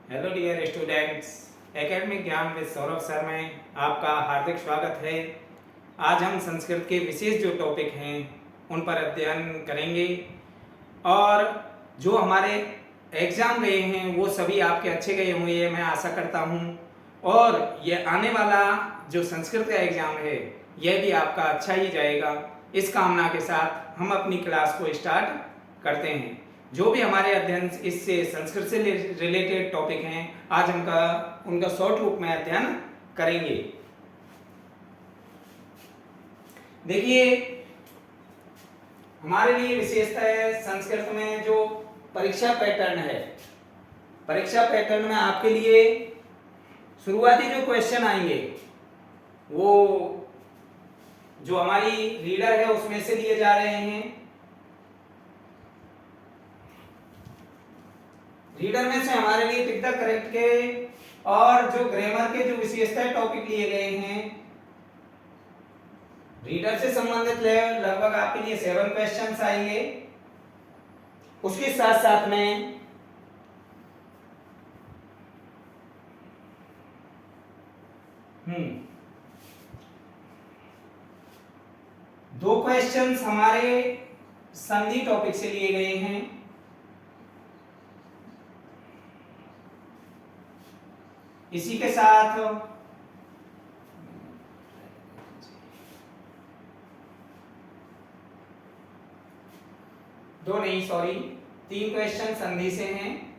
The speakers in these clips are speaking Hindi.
हेलो डियर स्टूडेंट्स, एकेडमिक ज्ञान विद सौरभ सर में आपका हार्दिक स्वागत है। आज हम संस्कृत के विशेष जो टॉपिक हैं उन पर अध्ययन करेंगे और जो हमारे एग्ज़ाम गए हैं वो सभी आपके अच्छे गए होंगे, मैं आशा करता हूँ। और ये आने वाला जो संस्कृत का एग्ज़ाम है यह भी आपका अच्छा ही जाएगा। इस कामना के साथ हम अपनी क्लास को स्टार्ट करते हैं। जो भी हमारे अध्ययन इससे संस्कृत से रिलेटेड टॉपिक हैं आज हम उनका शॉर्ट रूप में अध्ययन करेंगे। देखिए, हमारे लिए विशेषता है संस्कृत में जो परीक्षा पैटर्न है। परीक्षा पैटर्न में आपके लिए शुरुआती जो क्वेश्चन आएंगे वो जो हमारी रीडर है उसमें से लिए जा रहे हैं। रीडर में से हमारे लिए टिक द करेक्ट के और जो ग्रामर के जो विशेषता टॉपिक लिए गए हैं, रीडर से संबंधित लगभग आपके लिए 7 क्वेश्चंस आएंगे। उसके साथ साथ में दो क्वेश्चंस हमारे संधि टॉपिक से लिए गए हैं। इसी के साथ तीन क्वेश्चन संधि से हैं।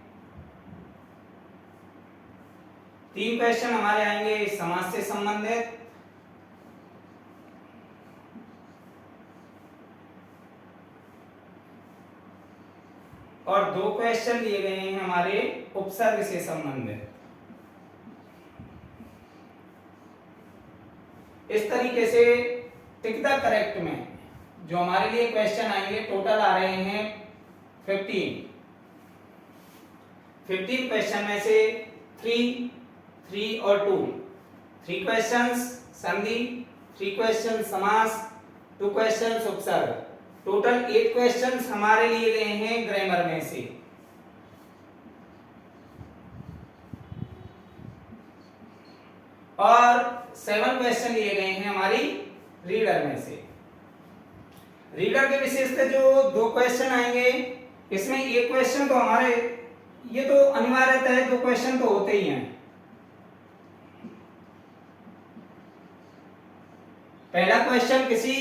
3 क्वेश्चन हमारे आएंगे समास से संबंधित, और 2 क्वेश्चन लिए गए हैं हमारे उपसर्ग से संबंधित। इस तरीके से टिक द करेक्ट में जो हमारे लिए क्वेश्चन आएंगे टोटल आ रहे हैं 15 क्वेश्चन में से 3 और 2, 3 क्वेश्चंस संधि, 3 क्वेश्चन समास, 2 क्वेश्चंस उपसर्ग, टोटल 8 क्वेश्चंस हमारे लिए गए हैं ग्रामर में से। और 7 क्वेश्चन लिए गए हैं हमारी रीडर में से। रीडर के विशेषता जो 2 क्वेश्चन आएंगे, इसमें एक क्वेश्चन तो हमारे ये तो अनिवार्यता है, 2 क्वेश्चन तो होते ही हैं। पहला क्वेश्चन किसी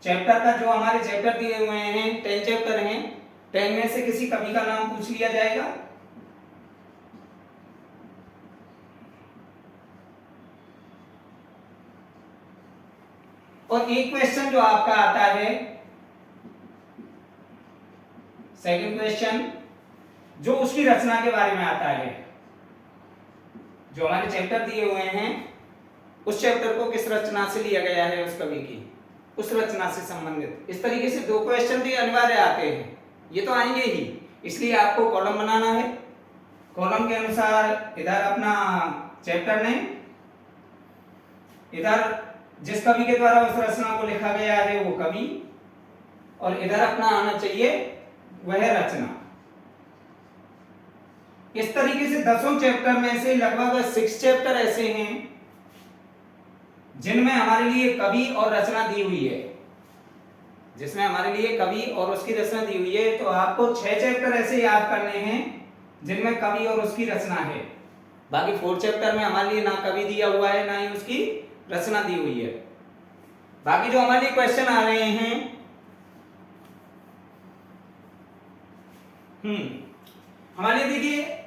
चैप्टर का, जो हमारे चैप्टर दिए हुए हैं 10 चैप्टर हैं, 10 में से किसी कवि का नाम पूछ लिया जाएगा। और एक क्वेश्चन जो आपका आता है सेकंड क्वेश्चन, जो उसकी रचना के बारे में आता है। जो हमारे चैप्टर दिए हुए हैं उस चैप्टर को किस रचना से लिया गया है, उस कवि की उस रचना से संबंधित। इस तरीके से 2 क्वेश्चन भी अनिवार्य आते हैं, ये तो आएंगे ही। इसलिए आपको कॉलम बनाना है। कॉलम के अनुसार इधर अपना चैप्टर नेम, इधर जिस कवि के द्वारा उस रचना को लिखा गया है वो कवि, और इधर अपना आना चाहिए वह रचना। इस तरीके से 10 चैप्टर में से लगभग 6 चैप्टर ऐसे हैं जिनमें हमारे लिए कवि और रचना दी हुई है, जिसमें हमारे लिए कवि और उसकी रचना दी हुई है। तो आपको 6 चैप्टर ऐसे याद करने हैं जिनमें कवि और उसकी रचना है। बाकी 4 चैप्टर में हमारे लिए ना कवि दिया हुआ है ना ही उसकी रचना दी हुई है। बाकी जो हमारे लिए क्वेश्चन आ रहे हैं, हमारे लिए देखिए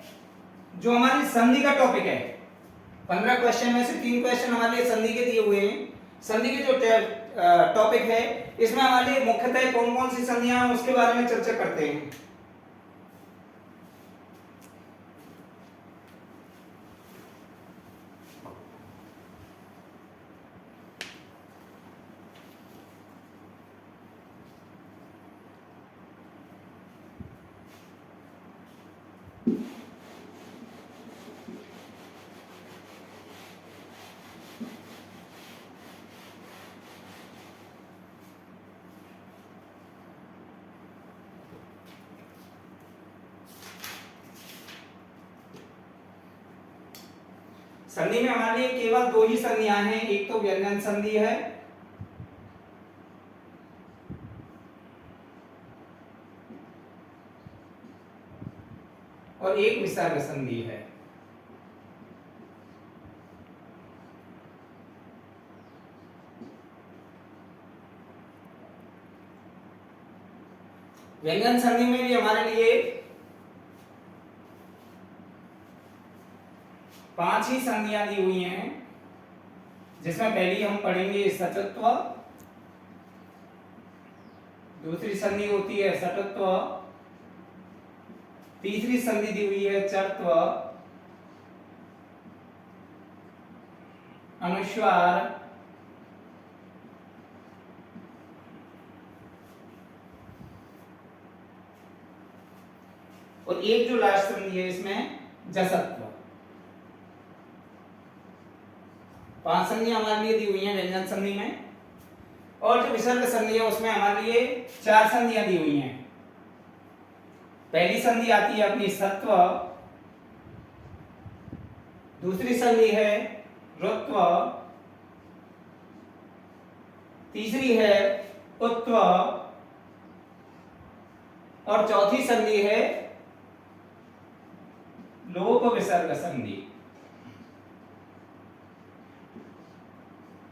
जो हमारी संधि का टॉपिक है, 15 क्वेश्चन में से 3 क्वेश्चन हमारे लिए संधि के दिए हुए हैं। संधि के जो टॉपिक है इसमें हमारे लिए मुख्यतः कौन कौन सी संधियां हैं उसके बारे में चर्चा करते हैं। संधि में हमारे लिए केवल दो ही संधियां हैं, एक तो व्यंजन संधि है और एक विसर्ग संधि है। व्यंजन संधि में भी हमारे लिए 5 ही संधियां दी हुई हैं, जिसमें पहली हम पढ़ेंगे सचत्व, दूसरी संधि होती है सटत्व, तीसरी संधि दी हुई है चरत्व, अनुस्वार, और एक जो लास्ट संधि है इसमें जसत्व। 5 संधियां हमारे लिए दी हुई हैं व्यंजन संधि में, और जो विसर्ग संधि है उसमें हमारे लिए 4 संधियां दी हुई हैं। पहली संधि आती है अपनी सत्व, दूसरी संधि है रुत्व, तीसरी है उत्व, और चौथी संधि है लोप विसर्ग संधि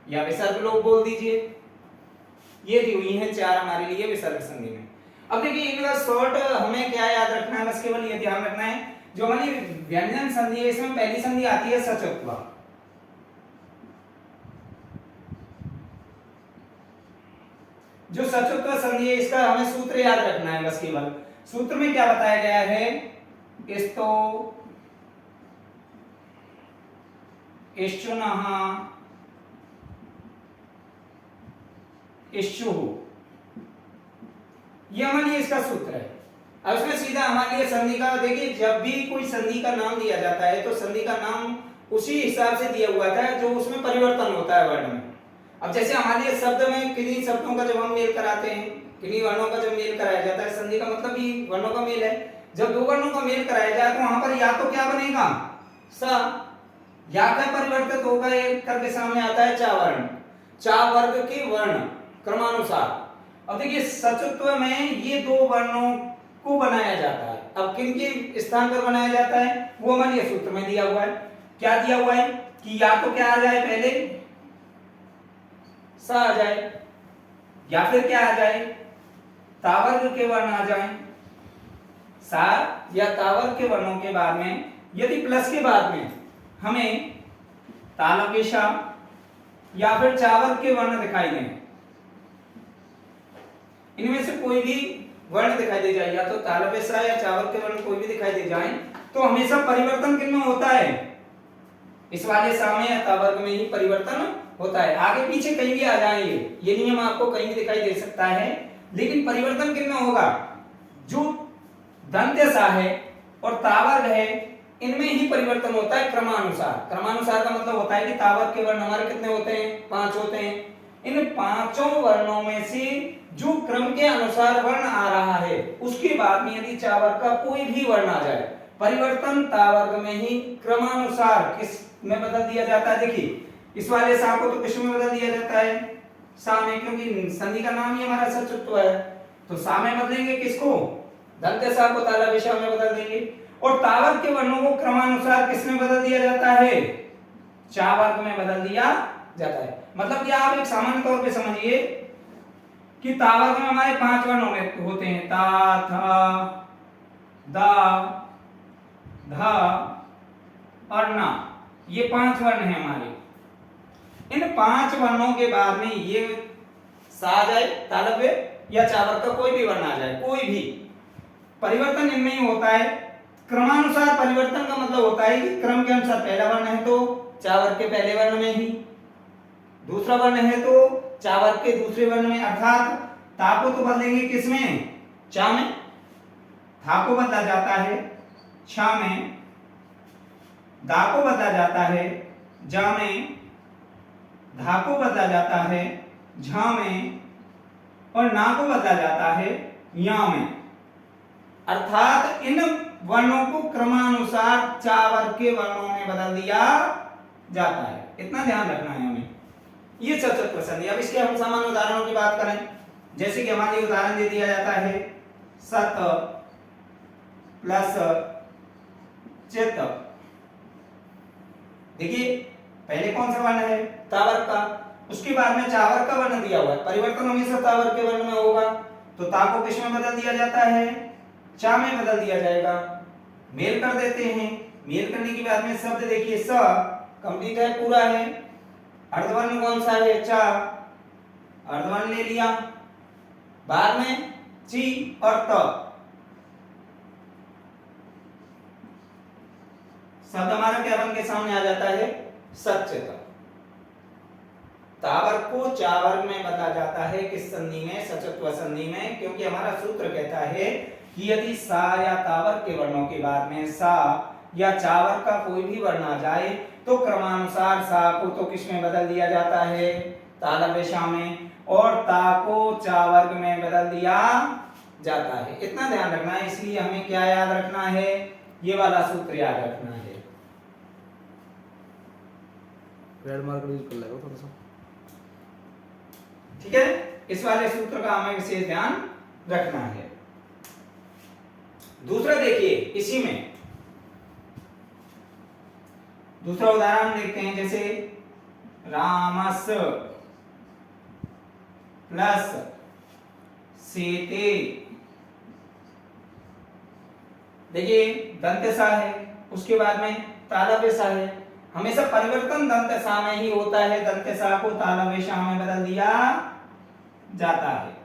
या विसर्ग लोप बोल दीजिए। ये दी हुई है 4 हमारे लिए विसर्ग संधि में। अब देखिए एक शॉर्ट हमें क्या याद रखना है, बस केवल ये ध्यान रखना है, जो हमारी व्यंजन संधि है इसमें पहली संधि आती है सचत्व। जो सचत्व संधि है इसका हमें सूत्र याद रखना है, बस केवल सूत्र में क्या बताया गया है, इस्तो इश्चुनः इश्चुः, ये हमारे लिए इसका सूत्र है। अब इसमें सीधा हमारे लिए संधि का देखिए, जब भी कोई संधि का नाम दिया जाता है तो संधि का नाम उसी हिसाब से दिया हुआ था जो उसमें परिवर्तन होता है वर्ण में। अब जैसे हमारे लिए शब्द में किन्हीं शब्दों का जब हम मेल कराते हैं, किन्हीं वर्णों का जब मेल कराया जाता है, संधि का मतलब ही वर्णों का मेल है। जब दो वर्णों का मेल कराया जाए तो वहां पर या तो क्या बनेगा स, या का परिवर्तित होगा एक करके सामने आता है चा वर्ण, चा वर्ग के वर्ण क्रमानुसार। अब देखिए सचत्व में ये दो वर्णों को बनाया जाता है। अब किन के स्थान पर बनाया जाता है वो हमारे सूत्र में दिया हुआ है। क्या दिया हुआ है कि या तो क्या आ जाए, पहले स आ जाए, या फिर क्या आ जाए, तावर्ग के वर्ण आ जाए। सा या तावर्ग के वर्णों के बाद में यदि प्लस के बाद में हमें तालव्य या फिर चावर्ग के वर्ण दिखाई दें, इनमें से कोई भी वर्ण दिखाई दे जाए, या तो तालव्य या चावर्ग के वर्ण कोई भी दिखाई दे जाए, तो हमेशा परिवर्तन किन में होता है, इस वाले सा में या तावर्ग में ही परिवर्तन होता है। आगे पीछे कहीं भी आ जाए ये नियम आपको कहीं भी दिखाई दे सकता है, लेकिन परिवर्तन किन में होगा, जो दंत्य सा है और तावर्ग है इनमें ही परिवर्तन होता है क्रमानुसार। क्रमानुसार का मतलब होता है कि तावर्ग के वर्ण हमारे कितने होते हैं, 5 होते हैं। इन 5 वर्णों में से जो क्रम के अनुसार वर्ण आ रहा है उसके बाद में यदि चावर्ग का कोई भी वर्ण आ जाए, परिवर्तन तावर्ग में ही क्रमानुसार किस में बदल दिया जाता है। देखिए इस वाले सा को तो किस में बदल दिया जाता है, सा में, क्योंकि संधि का नाम ही हमारा सचत्व है, तो सा में बदलेंगे किसको, दंत्य सा को तालव्य सा में बदल देंगे। और तावर्ग के वर्णों को क्रमानुसार किस में बदल दिया जाता है, चावर्ग में बदल दिया जाता है। मतलब कि आप एक सामान्य तौर पे समझिए कि तावर्ग में हमारे 5 वर्ण होते हैं, ता, था, दा, धा और ना, ये 5 वर्ण हैं हमारे। इन 5 वर्णों के बाद में ये सा आ जाए, तालव्य या चावर्ग का कोई भी वर्ण आ जाए, कोई भी परिवर्तन इनमें ही होता है। क्रमानुसार परिवर्तन का मतलब होता है कि क्रम के अनुसार पहला वर्ण है तो चावर्ग के पहले वर्ण में ही, दूसरा वर्ण है तो चावर्ग के दूसरे वर्ण में, अर्थात ता को तो बदलेंगे किसमें, चा में, था को बदला जाता है छा में, दा को बदला जाता है जा में, धा को बदला जाता है झा में, और ना को बदला जाता है या में। अर्थात इन वर्णों को क्रमानुसार चावर्ग के वर्णों में बदल दिया जाता है। इतना ध्यान रखना है हमें। ये सचत्व संधि। अब इसके हम सामान्य उदाहरणों की बात करें, जैसे कि हमारे उदाहरण दे दिया जाता है सत प्लस चित। देखिए पहले कौन सा वर्ण है, तावर्त का, उसके बाद में चावर्त का वर्ण दिया हुआ है। परिवर्तन हमेशा तावर्त के वर्ण में होगा, तो ता को किस में बदल दिया जाता है, चा में बदल दिया जाएगा। मेल कर देते हैं। मेल करने के बाद में शब्द देखिए स कंप्लीट है, पूरा है। अर्धवर्ण कौन सा है, चा, अर्धवर्ण ले लिया। बाद में ची और त, शब्द हमारा क्या बन के सामने आ जाता है, सचेत। तावर को चावर में बदला जाता है, किस संधि में, सचत्व संधि में, क्योंकि हमारा सूत्र कहता है कि यदि सा या तावर के वर्णों के बाद में सा या चावर का कोई भी वर्ण आ जाए तो क्रमानुसार सा को तो किस में बदल दिया जाता है, तालव्य में, और ता को चा वर्ग में बदल दिया जाता है। इतना ध्यान रखना है। इसलिए हमें क्या याद रखना है, ये वाला सूत्र याद रखना है। रेड मार्कर यूज कर लेगा थोड़ा सा, ठीक है। इस वाले सूत्र का हमें विशेष ध्यान रखना है। दूसरा देखिए, इसी में दूसरा उदाहरण देखते हैं, जैसे रामस प्लस सीते। देखिए दंत सा है, उसके बाद में तालव्य सा है। हमेशा परिवर्तन दंत सा में ही होता है, दंत सा को तालव्य सा में बदल दिया जाता है।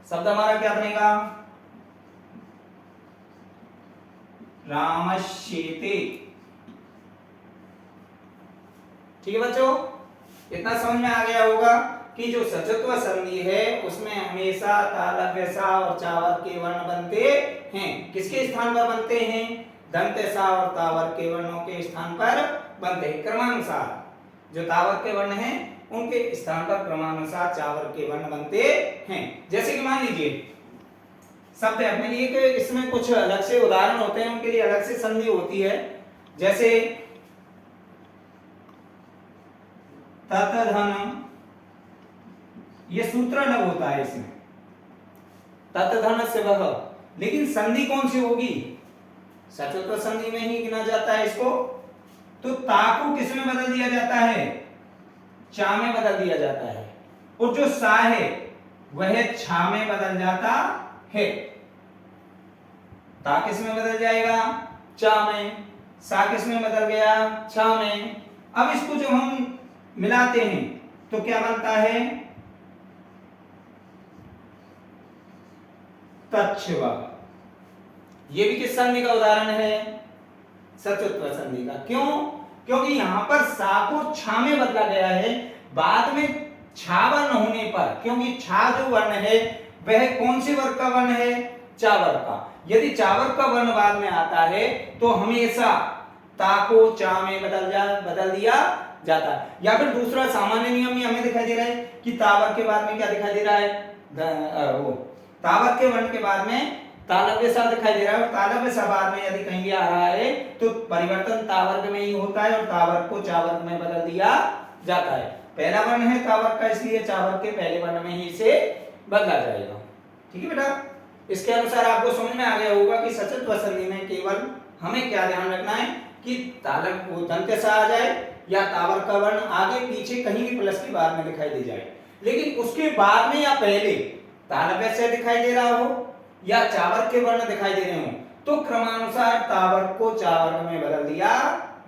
शब्द हमारा क्या बनेगा, रामश्येते। ठीक है बच्चों, इतना समझ में आ गया होगा कि जो सचत्व संधि है उसमें हमेशा तालव्य सा और चावर के वर्ण बनते हैं। किसके स्थान पर बनते हैं, दंत सा और तावर के वर्णों के स्थान पर बनते हैं क्रमानुसार। जो तावर के वर्ण हैं उनके स्थान पर क्रमानुसार चावर के वर्ण बनते हैं। जैसे कि मान लीजिए शब्द अपने लिए कि इसमें कुछ अलग से उदाहरण होते हैं, उनके लिए अलग से संधि होती है। जैसे ततधन, ये सूत्र अलग होता है इसमें, ततधन से वह, लेकिन संधि कौन सी होगी, सचत्व संधि में ही गिना जाता है इसको। तो ता को किस में बदल दिया जाता है, चा में बदल दिया जाता है, और जो सा है वह छा में बदल जाता है। ता किस में बदल जाएगा, चा में, सा किस में बदल गया, छा में। अब इसको जब हम मिलाते हैं तो क्या बनता है, तच्छव। ये भी किस संधि का उदाहरण है, सचत्व संधि का। क्यों, क्योंकि यहां पर सा को छा में बदला गया है, बाद में छा वर्ण होने पर, क्योंकि छा जो वर्ण है वह कौन से वर्ग का वर्ण है, चा वर्ग का। यदि चा वर्ग का वर्ण बाद में आता है तो हमेशा ता को चा में बदल दिया जाता है। या फिर दूसरा सामान्य नियम ही हमें दिखाई दे रहा है कि तावर्ग के बाद में क्या दिखाई दे रहा है, तावर्ग के वर्ण के बाद में तालव्य सा दिखाई दे रहा है, और तालव्य सा बाद में यदि कहीं भी आ रहा है तो परिवर्तन तावर्ग में ही होता है और तावर्ग को चावर्ग में बदल दिया जाता है। पहला वर्ण है तावर्ग का, इसलिए चावर्ग के पहले वर्ण में ही इसे बदला जाएगा। ठीक है बेटा, इसके अनुसार आपको समझ में आ गया होगा कि सचत्व संधि में केवल हमें क्या ध्यान रखना है कि तालव्य को दंत सा आ जाए या तावर्ग का वर्ण आगे पीछे कहीं भी प्लस के बाद में दिखाई दे जाए, लेकिन उसके बाद में या पहले तालव्य से दिखाई दे रहा हो या चावर्ग के वर्ण दिखाई दे रहे हो तो क्रमानुसार तावर्ग को चावर्ग में बदल दिया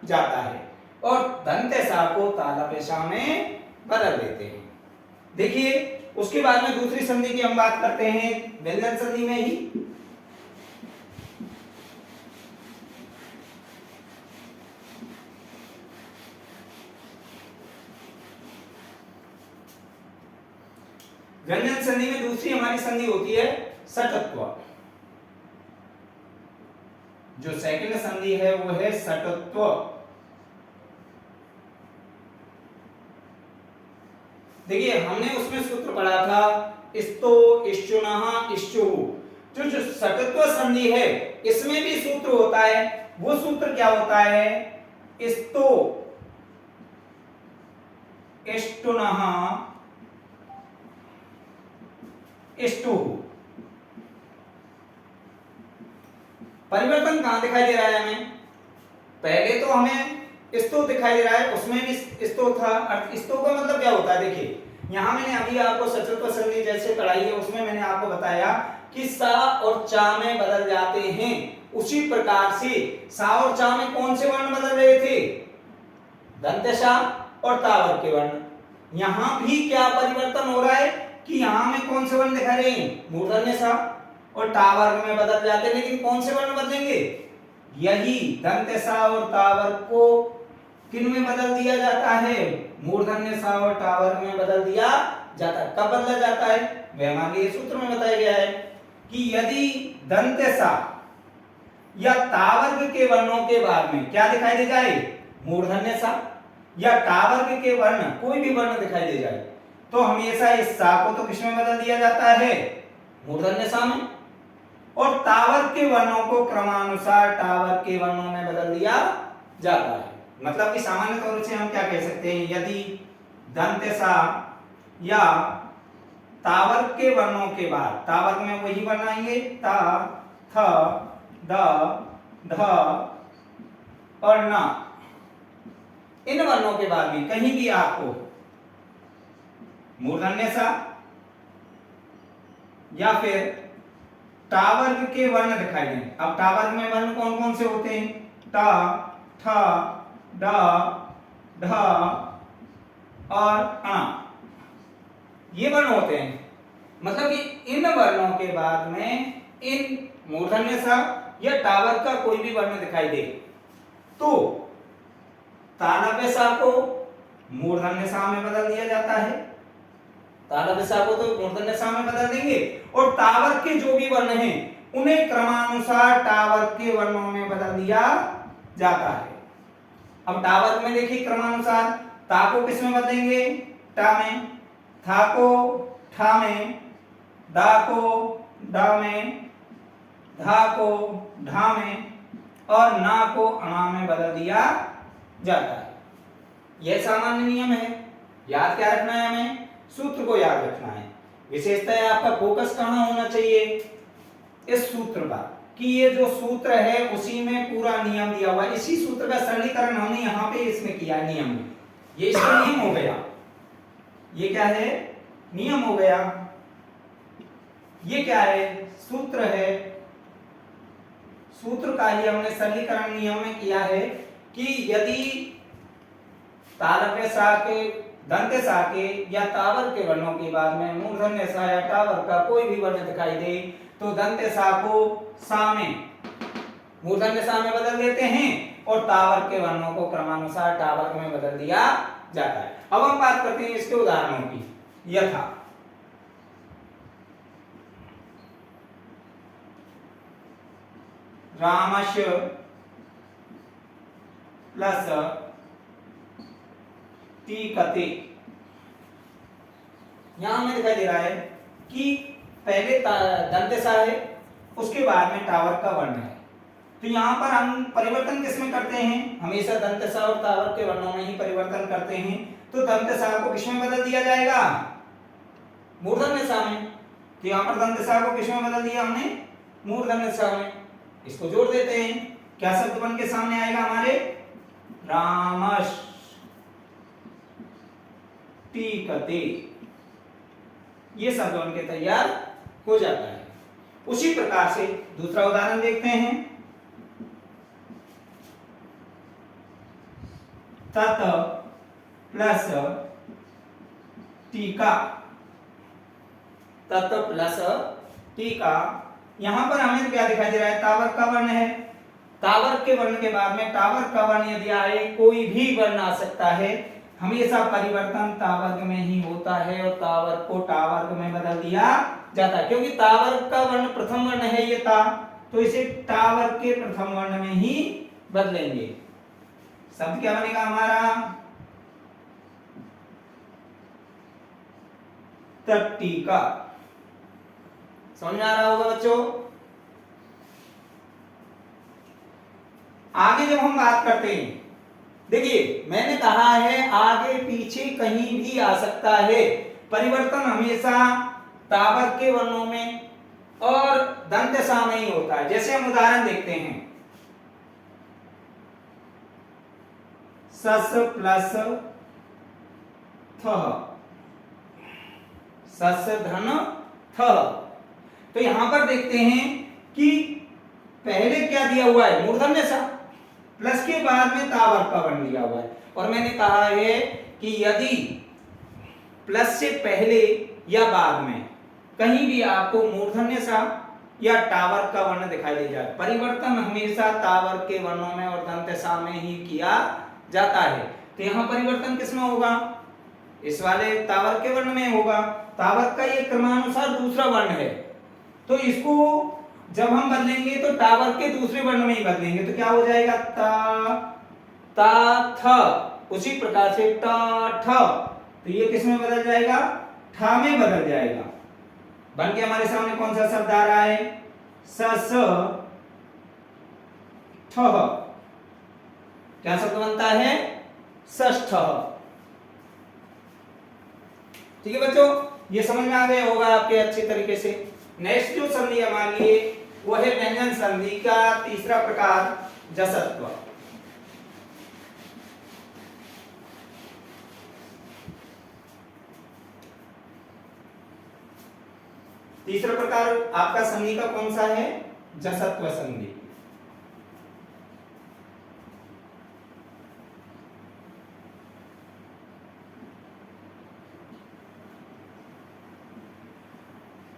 जाता है और दंत सा को तालव्य सा में बदल देते हैं। देखिए उसके बाद में दूसरी संधि की हम बात करते हैं, व्यंजन संधि में ही। व्यंजन संधि में दूसरी हमारी संधि होती है सटत्व। जो सेकंड संधि है वो है सटत्व। देखिए हमने उसमें सूत्र पढ़ा था इस्तो इश्चुनः इश्चुः। जो सटत्व संधि है इसमें भी सूत्र होता है। वो सूत्र क्या होता है, इस्तो इष्टुनः इष्टुः। परिवर्तन कहां दिखाई दे रहा है हमें? पहले तो हमें स्तु दिखाई दे रहा है, उसमें भी स्तु था। अर्थ स्तु का मतलब क्या होता है? देखिए यहां मैंने अभी आपको सचत्व संधि जैसे पढ़ाई है उसमें मैंने आपको बताया कि सा और चा में बदल जाते हैं। उसी प्रकार से सा और चा में कौन से वर्ण बदल रहे थे? दंत सा और तावर के वर्ण। यहां भी क्या परिवर्तन हो रहा है कि यहां में कौन से वर्ण दिखा रहे हैं? मूर्धन्य सा और टा वर्ग में बदल जाते हैं, लेकिन कौन से वर्ण बदलेंगे? यही दंत सा और ता वर्ग को किन में बदल दिया जाता है? मूर्धन्य सा और टा वर्ग में बदल दिया जाता है। कब बदला जाता है? वह हमारे लिए सूत्र में बताया गया है कि यदि दंत सा या ता वर्ग के वर्णों के बाद में क्या दिखाई दे जाए? मूर्धन्य सा या टा वर्ग के वर्ण कोई भी वर्ण दिखाई दे जाए तो हमेशा इस सा को तो किस में बदल दिया जाता है? मूर्धन्य सा में, और तावर्ग के वर्णों को क्रमानुसार टावर्ग के वर्णों में बदल दिया जाता है। मतलब कि सामान्य तौर से हम क्या कह सकते हैं? यदि दंत सा या तावर्ग के वर्णों के बाद, तावर्ग में वही वर्ण आएंगे ता, थ, द, ध और न, इन वर्णों के बाद भी कहीं भी आपको मूर्धन्य सा या फिर टावर्ग के वर्ण दिखाई दें। अब टावर्ग में वर्ण कौन कौन से होते हैं? ट, ठ, ड, ढ और अ, ये वर्ण होते हैं। मतलब कि इन वर्णों के बाद में इन मूर्धन्य सा या टावर्ग का कोई भी वर्ण दिखाई दे तो तालव्य सा को मूर्धन्य सा में बदल दिया जाता है। तालव्य सा को तो मूर्धन्य सा में बदल देंगे और तावर्ग के जो भी वर्ण हैं उन्हें क्रमानुसार टावर्ग के वर्णों में बदल दिया जाता है। अब टावर्ग में देखिए क्रमानुसार ता को किस में बदलेंगे? टा में, था को ठा में, दा को डा में, धा को ढा में और ना को अणा में बदल दिया जाता है। यह सामान्य नियम है। याद क्या रखना है हमें? सूत्र को याद रखना है। विशेषतः आपका फोकस कहां होना चाहिए? इस सूत्र पर, कि ये जो सूत्र है उसी में पूरा नियम दिया हुआ है। इसी सूत्र का सरलीकरण हमने यहाँ पे इसमें किया है नियम में। ये इसका नियम हो गया। ये क्या है? नियम हो गया। ये क्या है? सूत्र है। सूत्र का ही हमने सरलीकरण नियम में किया है कि यदि तालव्य सा के, दंत सा के या तावर्ग के वर्णों के बाद में मूर्धन्य सा या टावर्ग का कोई भी वर्ण दिखाई दे तो दंत सा को सा में, मूर्धन्य सा में बदल देते हैं और तावर्ग के वर्णों को क्रमानुसार टावर्ग में बदल दिया जाता है। अब हम बात करते हैं इसके उदाहरणों की। यथा रामस्य प्लस टीकते। यहां हमें दिखाई दे रहा है कि पहले दंत सा है उसके बाद में टावर्ग का वर्ण है। तो यहां पर हम परिवर्तन किसमें करते हैं? हमेशा दंत सा और तावर्ग के वर्णों में ही परिवर्तन करते हैं। तो दंत सा को किसमें बदल दिया जाएगा? मूर्धन्य सा में। तो यहां पर दंत सा को किसमें बदल दिया हमने? मूर्धन्य सा में। इसको जोड़ देते हैं। क्या शब्द बन के सामने आएगा हमारे? रामश टीकते। ये शब्द बन के तैयार हो जाता है। उसी प्रकार से दूसरा उदाहरण देखते हैं। तत प्लस टीका। तत प्लस टीका। यहां पर हमें क्या दिखाई दे रहा है? तावर्ग का वर्ण है। तावर्ग के वर्ण के बाद में टावर्ग का वर्ण यदि आए, कोई भी वर्ण आ सकता है, हमेशा परिवर्तन तावर्ग में ही होता है और तावर्ग को टावर्ग में बदल दिया जाता है। क्योंकि तावर्ग का वर्ण प्रथम वर्ण है ये ता, तो इसे टावर्ग के प्रथम वर्ण में ही बदलेंगे। शब्द क्या बनेगा हमारा? तट्टिका। समझ में आ रहा होगा बच्चों? आगे जब हम बात करते हैं देखिए मैंने कहा है आगे पीछे कहीं भी आ सकता है, परिवर्तन हमेशा तावर के वर्णों में और दंत दशा में ही होता है। जैसे हम उदाहरण देखते हैं, सस प्लस थ, सस धन थ। तो यहां पर देखते हैं कि पहले क्या दिया हुआ है, मूर्धन्य सा, प्लस के बाद में तावर का वर्ण दिया हुआ है। और मैंने कहा है कि यदि प्लस से पहले या बाद में कहीं भी आपको मूर्धन्य सा या टावर का वर्ण दिखाई दे जाए, परिवर्तन हमेशा तावर के वर्णों में और दंत सा में ही किया जाता है। तो यहां परिवर्तन किसमें होगा, इस वाले तावर के वर्ण में होगा। तावर का ये क्रमानुसार दूसरा वर्ण है, तो इसको जब हम बदलेंगे तो टावर के दूसरे वर्ण में ही बदलेंगे। तो क्या हो जाएगा, ता थ। उसी प्रकार से ट ठ, तो ये किस में बदल जाएगा, ठा में बदल जाएगा। बन के हमारे सामने कौन सा शब्द आ रहा है, सस ठ। क्या शब्द बनता है, षष्ठ। ठीक है बच्चों, ये समझ में आ गया होगा आपके अच्छी तरीके से। नेक्स्ट जो संधि हमारे लिए वो है व्यंजन संधि का तीसरा प्रकार, जसत्व। तीसरा प्रकार आपका संधि का कौन सा है, जसत्व संधि।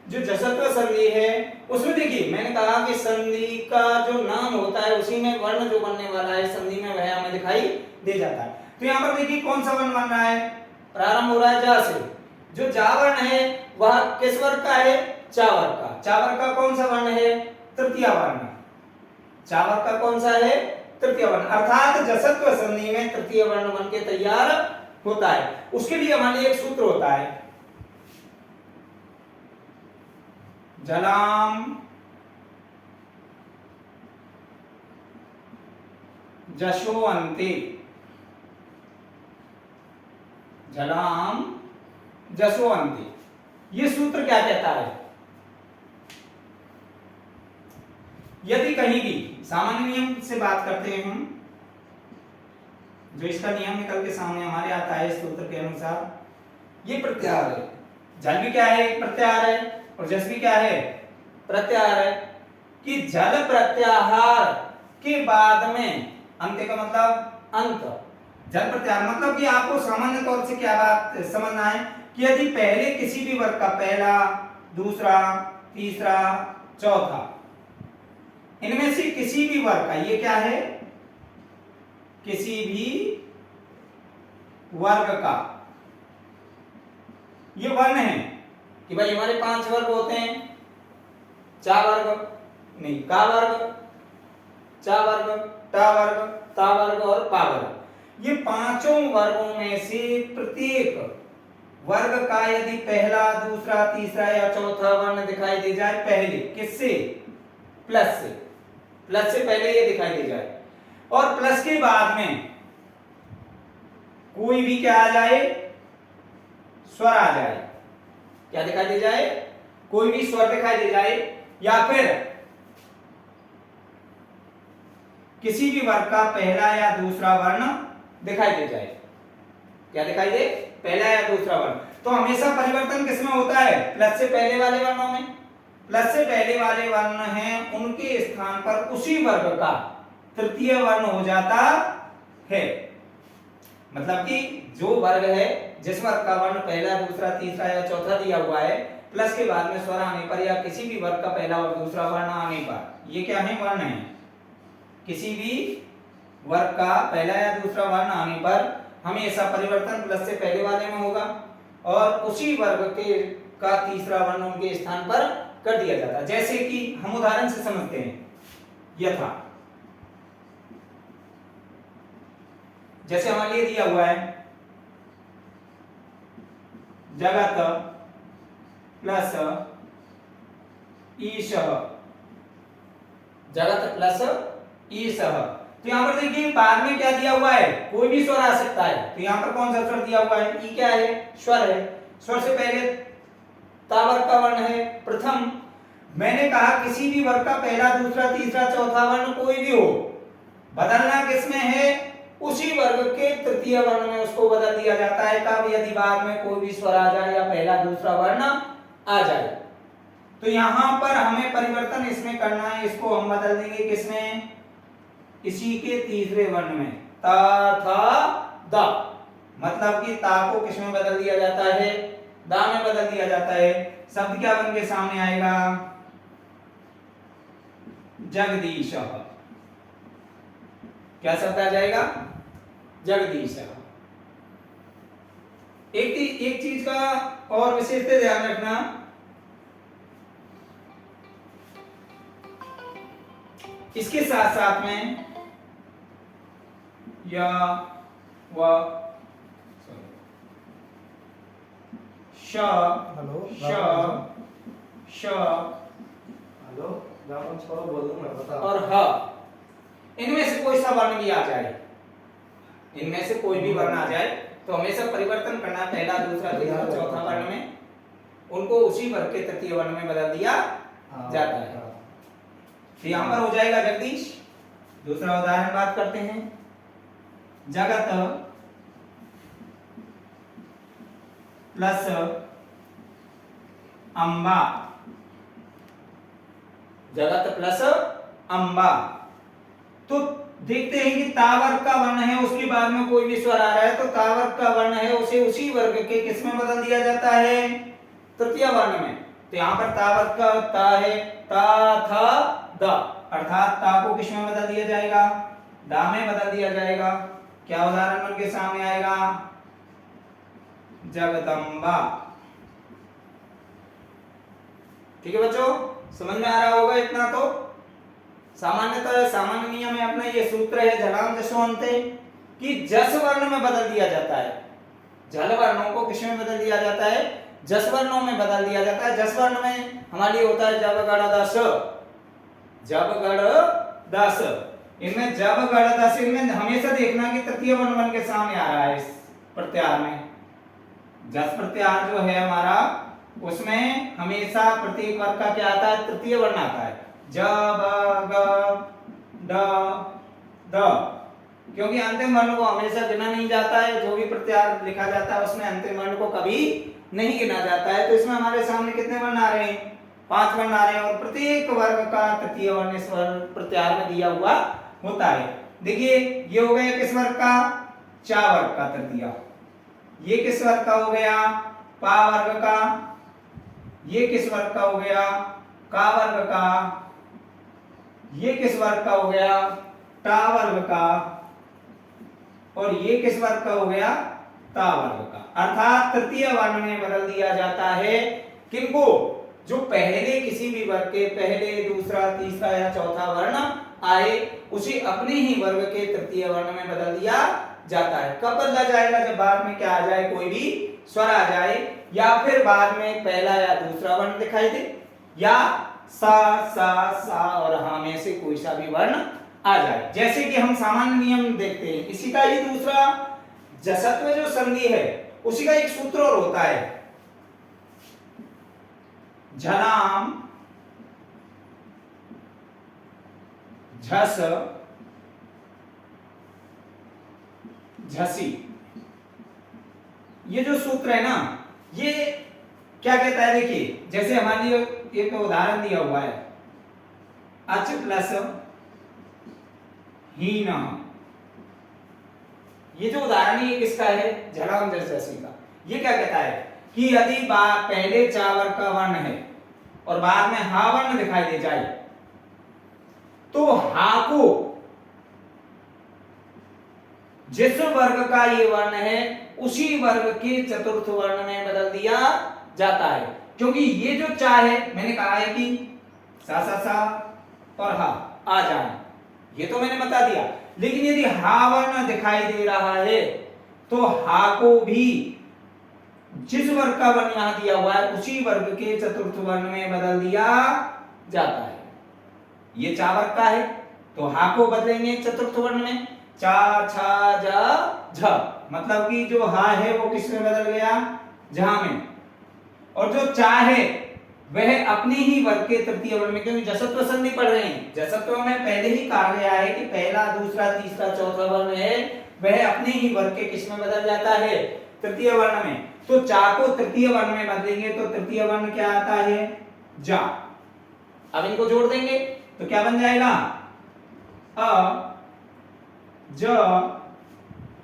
जो जसत्व संधि है उसमें देखिए मैंने कहा कि संधि का जो नाम होता है उसी में वर्ण जो बनने वाला है संधि में वह हमें दिखाई दे जाता है। तो यहाँ पर देखिए कौन सा वर्ण बन रहा है, प्रारंभ हो रहा है जा से। जो जा वर्ण है वह किस वर्ग का है, चा वर्ग का। चा वर्ग का कौन सा वर्ण है, तृतीय वर्ण। चा वर्ग का कौन सा है, तृतीय वर्ण। अर्थात जसत्व संधि में तृतीय वर्ण बन के तैयार होता है। उसके लिए हमारे लिए एक सूत्र होता है, जलाम जशोअन्ते। जलाम जशोअन्ते, ये सूत्र क्या कहता है, यदि कहीं भी सामान्य नियम से बात करते हैं हम, जो इसका नियम निकल के सामने हमारे आता है इस सूत्र के अनुसार, ये प्रत्याहार है। जल भी क्या है, प्रत्याहार है, और जस भी क्या है, प्रत्याहार है। कि जल प्रत्याहार के बाद में अंत्य का मतलब अंत। जल प्रत्याहार मतलब कि आपको सामान्य तौर से क्या बात समझना है कि यदि पहले किसी भी वर्ग का पहला, दूसरा, तीसरा, चौथा, इनमें से किसी भी वर्ग का, ये क्या है, किसी भी वर्ग का ये वर्ण है कि भाई हमारे 5 वर्ग होते हैं, चा वर्ग नहीं, का वर्ग, चा वर्ग, टा वर्ग, ता वर्ग और पा वर्ग। ये पांचों वर्गों में से प्रत्येक वर्ग का यदि पहला, दूसरा, तीसरा या चौथा वर्ण दिखाई दे जाए, पहले किससे, प्लस से, प्लस से पहले ये दिखाई दे जाए, और प्लस के बाद में कोई भी क्या आ जाए, स्वर आ जाए, क्या दिखाई दे जाए, कोई भी स्वर दिखाई दे जाए, या फिर किसी भी वर्ग का पहला या दूसरा वर्ण दिखाई दे जाए। क्या दिखाई दे, पहला या दूसरा वर्ण। तो हमेशा परिवर्तन किसमें होता है, प्लस से पहले वाले वर्णों में। प्लस से पहले वाले वर्ण हैं उनके स्थान पर उसी वर्ग का तृतीय वर्ण हो जाता है। मतलब कि जो वर्ग है, जिस वर्ग का वर्ण पहला, दूसरा, तीसरा या चौथा दिया हुआ है, प्लस के बाद में स्वर आने पर या किसी भी वर्ग का पहला और दूसरा वर्ण आने पर, ये क्या है, वर्ण है। किसी भी वर्ग का पहला या दूसरा वर्ण आने पर हमेशा परिवर्तन प्लस से पहले वाले में होगा और उसी वर्ग के का तीसरा वर्ण उनके स्थान पर कर दिया जाता है। जैसे कि हम उदाहरण से समझते हैं, यथा, जैसे हमारे लिए दिया हुआ है जगत प्लस ईश, जगत प्लस ईश, तो यहाँ पर देखिए बाद में क्या दिया हुआ है, कोई भी स्वर आ सकता है। तो यहाँ पर कौन सा स्वर दिया हुआ है, ई क्या है, स्वर है। स्वर से पहले ता वर्ग का वर्ण है प्रथम। मैंने कहा किसी भी वर्ग का पहला, दूसरा, तीसरा, चौथा वर्ण कोई भी हो, बदलना किसमें है, उसी वर्ग के तृतीय वर्ण में उसको बदल दिया जाता है। तब यदि बाद में कोई भी स्वर आ जाए या पहला दूसरा वर्ण आ जाए, तो यहां पर हमें परिवर्तन इसमें करना है, इसको हम बदल देंगे किसमें, इसी के तीसरे वर्ण में, ता था दा। मतलब कि ता को किसमें बदल दिया जाता है, दा में बदल दिया जाता है। शब्द क्या बन के सामने आएगा, जगदीश। क्या शब्द आ जाएगा, जगदीश। एक चीज का और विशेषता ध्यान रखना, इसके साथ साथ में या व श हेलो श श हेलो रावण छोड़ो, बोल दूं मैं, बता। और ह, इनमें से कोई सा वर्ण भी आ जाए, इनमें से कोई भी वर्ण आ जाए तो हमेशा परिवर्तन करना, पहला, दूसरा, तीसरा, चौथा वर्ण में उनको उसी वर्ग के तृतीय वर्ण में बदल दिया जाता है। तो यहां पर हो जाएगा जगदीश। दूसरा उदाहरण बात करते हैं, जगत प्लस अंबा, जगत प्लस अंबा। तो देखते हैं कि ता वर्ग का वर्ण है, उसके बाद में कोई भी स्वर आ रहा है तो ता वर्ग का वर्ण है उसे उसी वर्ग के किस में बदल दिया जाता है, तृतीय वर्ण में। तो यहाँ पर ता वर्ग का ता है, ता था दा, अर्थात ता को किस में बदल दिया जाएगा, दा में बदल दिया जाएगा। क्या उदाहरण बन के सामने आएगा, जगदम्बा। ठीक है बच्चों, समझ में आ रहा होगा इतना। तो सामान्यतः सामान्य नियम है अपना, ये सूत्र है झलाम जसवंते, कि जस वर्ण में बदल दिया जाता है, झल वर्णों को किस में बदल दिया जाता है, जस वर्णों में बदल दिया जाता है। जस वर्ण में हमारे लिए होता है जब गण दस, जब गण दस। इनमें जब गण दस, इनमें हमेशा देखना कि तृतीय वर्ण बन के सामने आ रहा है। इस प्रत्याहार में जस प्रत्याहार जो है हमारा, उसमें हमेशा प्रत्येक वर्ग का क्या आता है, तृतीय वर्ण आता है। ज ब ग ड द, क्योंकि अंतिम वर्ण को हमेशा गिना नहीं जाता है, जो भी प्रत्याहार लिखा जाता है उसमें अंतिम वर्ण को कभी नहीं गिना जाता है। तो इसमें हमारे सामने कितने वर्ण आ रहे हैं, 5 वर्ण आ रहे हैं, और प्रत्येक वर्ग का तृतीय वर्ण इस प्रत्याहार में दिया हुआ होता है। देखिए ये हो गया किस वर्ग का, चा वर्ग का तृतीय। ये किस वर्ग का हो गया, पा वर्ग का। ये किस वर्ग का हो गया, का वर्ग का। ये किस वर्ग का हो गया, टा वर्ग का। और ये किस वर्ग का हो गया, ता वर्ग का। अर्थात तृतीय वर्ण में बदल दिया जाता है किनको, जो पहले किसी भी वर्ग के पहले, दूसरा, तीसरा या चौथा वर्ण आए, उसे अपने ही वर्ग के तृतीय वर्ण में बदल दिया जाता है। कब बदला जाएगा, जब बाद में क्या आ जाए, कोई भी स्वर आ जाए, या फिर बाद में पहला या दूसरा वर्ण दिखाई दे, या सा सा और हा में से कोई सा भी वर्ण आ जाए। जैसे कि हम सामान्य नियम देखते हैं, इसी का ही दूसरा जसत्व जो संधि है उसी का एक सूत्र और होता है, झलाम झस झसी। ये जो सूत्र है ना, ये क्या कहता है, देखिए जैसे हमारे लिए एक उदाहरण दिया हुआ है, अच प्लस हीन। ये जो उदाहरण है ये किसका है, झलाम झसी का। ये क्या कहता है कि यदि पहले चा वर्ग का वर्ण है और बाद में हा वर्ण दिखाई दे जाए, तो हा को जिस वर्ग का ये वर्ण है उसी वर्ग के चतुर्थ वर्ण में बदल दिया जाता है। क्योंकि ये जो चा है, मैंने कहा है कि सा और हा आ जाए, ये तो मैंने बता दिया। लेकिन यदि हा वर्ण दिखाई दे रहा है तो हा को भी जिस वर्ग का वर्ण यहां दिया हुआ है उसी वर्ग के चतुर्थ वर्ण में बदल दिया जाता है। ये चा वर्ग का है, तो हा को बदलेंगे चतुर्थ वर्ण में, चा छा जा झ, मतलब कि जो हा है वो किस में बदल गया, झा में। और जो चा है वह अपने ही वर्ग के तृतीय वर्ण में, क्योंकि जसत्व संधि पढ़ रहे हैं, जसत्व में पहले ही कहा गया है कि पहला दूसरा तीसरा चौथा वर्ण है वह अपने ही वर्ग के किस में बदल जाता है, तृतीय वर्ण में। तो चा को तृतीय वर्ण में बदलेंगे तो तृतीय वर्ण क्या आता है, जा। अब इनको जोड़ देंगे तो क्या बन जाएगा, अ ज,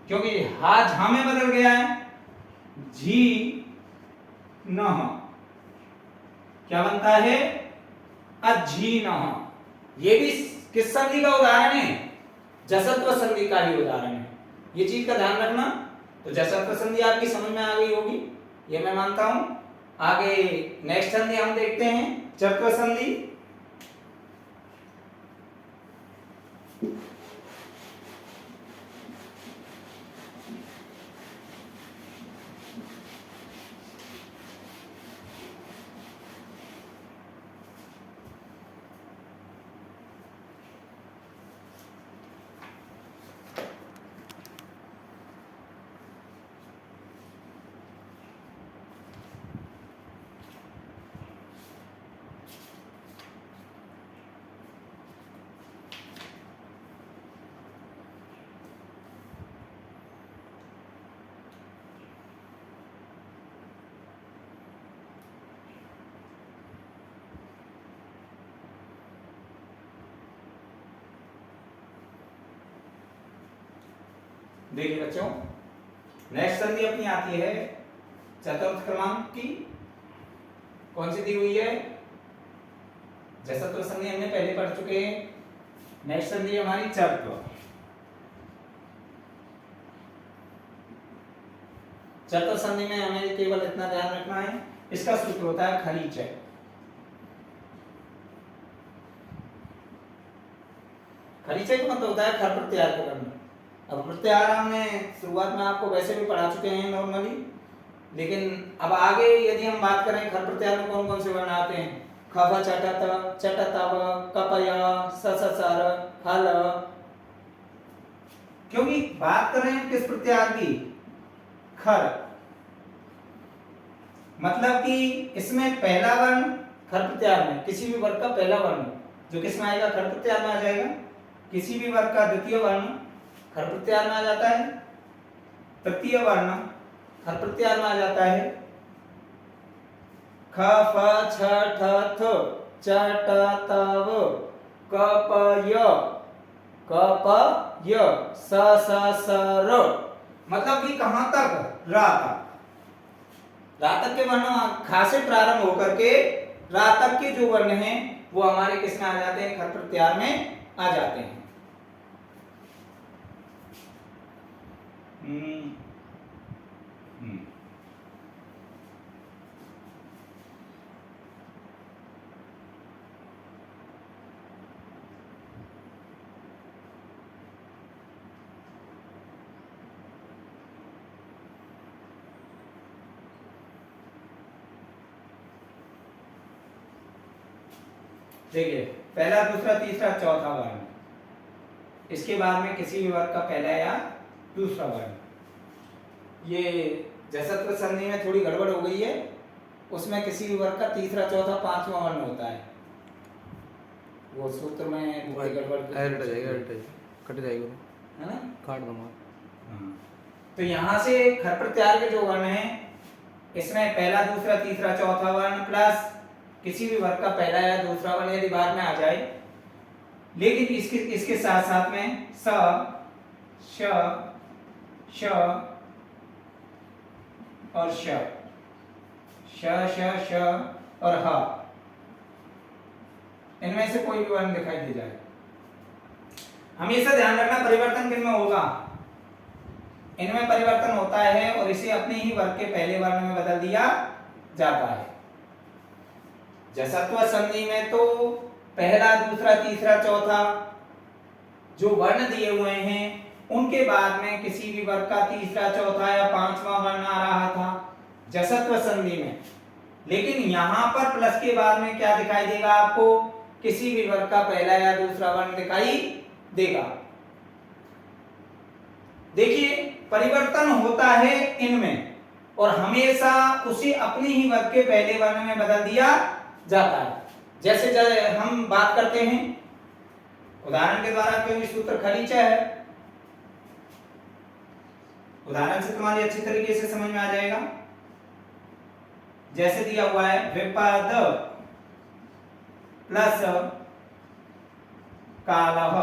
क्योंकि हा झा में बदल गया है, जी नह, क्या बनता है, अजीनह। ये भी किस संधि का उदाहरण है, जसत्व संधि का ही उदाहरण है, ये चीज का ध्यान रखना। तो जसत्व संधि आपकी समझ में आ गई होगी, ये मैं मानता हूं। आगे नेक्स्ट संधि हम देखते हैं, चत्व संधि। देखिए बच्चों, नेक्स्ट संधि अपनी आती है चतुर्थ क्रमांक की, कौन सी दी हुई है, जसत्व संधि हमने पहले पढ़ चुके हैं। नेक्स्ट संधि हमारी चत्व। चत्व संधि में हमें केवल इतना ध्यान रखना है, इसका सूत्र होता है खरीचय। खरीचय का मतलब होता है खर प्रत्याहार करना। अब प्रत्याहार हमने शुरुआत में आपको वैसे भी पढ़ा चुके हैं नॉर्मली, लेकिन अब आगे यदि हम बात करें खर प्रत्याहार में कौन कौन से वर्ण आते हैं, ख फ चट त चट तव क प य स स सर हल। क्योंकि बात कर रहे हैं किस प्रत्याहार की, खर, मतलब कि इसमें पहला वर्ण खर प्रत्याहार में किसी भी वर्ग का पहला वर्ण जो किस में आएगा, खर प्रत्याहार में आ जाएगा। किसी भी वर्ग का द्वितीय वर्ण खर प्रत्याहार में आ जाता है, तृतीय वर्ण खर प्रत्याहार में आ जाता है। ख फ छ ठ थ च ट त व क प य स स स र, मतलब कि कहां तक, रा तक। रा तक के वर्ण खा से प्रारंभ होकर के रा तक के जो वर्ण हैं वो हमारे किस में आ जाते हैं, खर प्रत्याहार में आ जाते हैं। देखिए, पहला दूसरा तीसरा चौथा वर्ण, इसके बाद में किसी भी वर्ग का पहला या दूसरा वर्ण। ये जसत्व संधि में थोड़ी गड़बड़ हो गई है, उसमें किसी भी वर्ग का तीसरा चौथा पांचवा वर्ण होता है, वो सूत्र में गड़बड़ कट जाएगा है ना, काट दूंगा। तो यहाँ से खर प्रत्याहार के जो वर्ण हैं इसमें पहला दूसरा तीसरा चौथा वर्ण प्लस किसी भी वर्ग का पहला या दूसरा वर्ण यदि बाद में आ जाए, लेकिन इसके साथ साथ में स श श और श और ह, इनमें से कोई भी वर्ण दिखाई दे जाए, हमेशा ध्यान रखना परिवर्तन किन में होगा, इनमें परिवर्तन होता है और इसे अपने ही वर्ग के पहले वर्ण में बदल दिया जाता है। जसत्व संधि में तो पहला दूसरा तीसरा चौथा जो वर्ण दिए हुए हैं उनके बाद में किसी भी वर्ग का तीसरा चौथा या पांचवा वर्ण आ रहा था जसत्व संधि में, लेकिन यहां पर प्लस के बाद में क्या दिखाई देगा आपको, किसी भी वर्ग का पहला या दूसरा वर्ण दिखाई देगा। देखिए परिवर्तन होता है इनमें और हमेशा उसे अपने ही वर्ग के पहले वर्ण में बदल दिया जाता है। जैसे हम बात करते हैं उदाहरण के द्वारा, क्योंकि सूत्र खलीचा है, उदाहरण से तुम्हारी अच्छी तरीके से समझ में आ जाएगा। जैसे दिया हुआ है विपद प्लस कालः,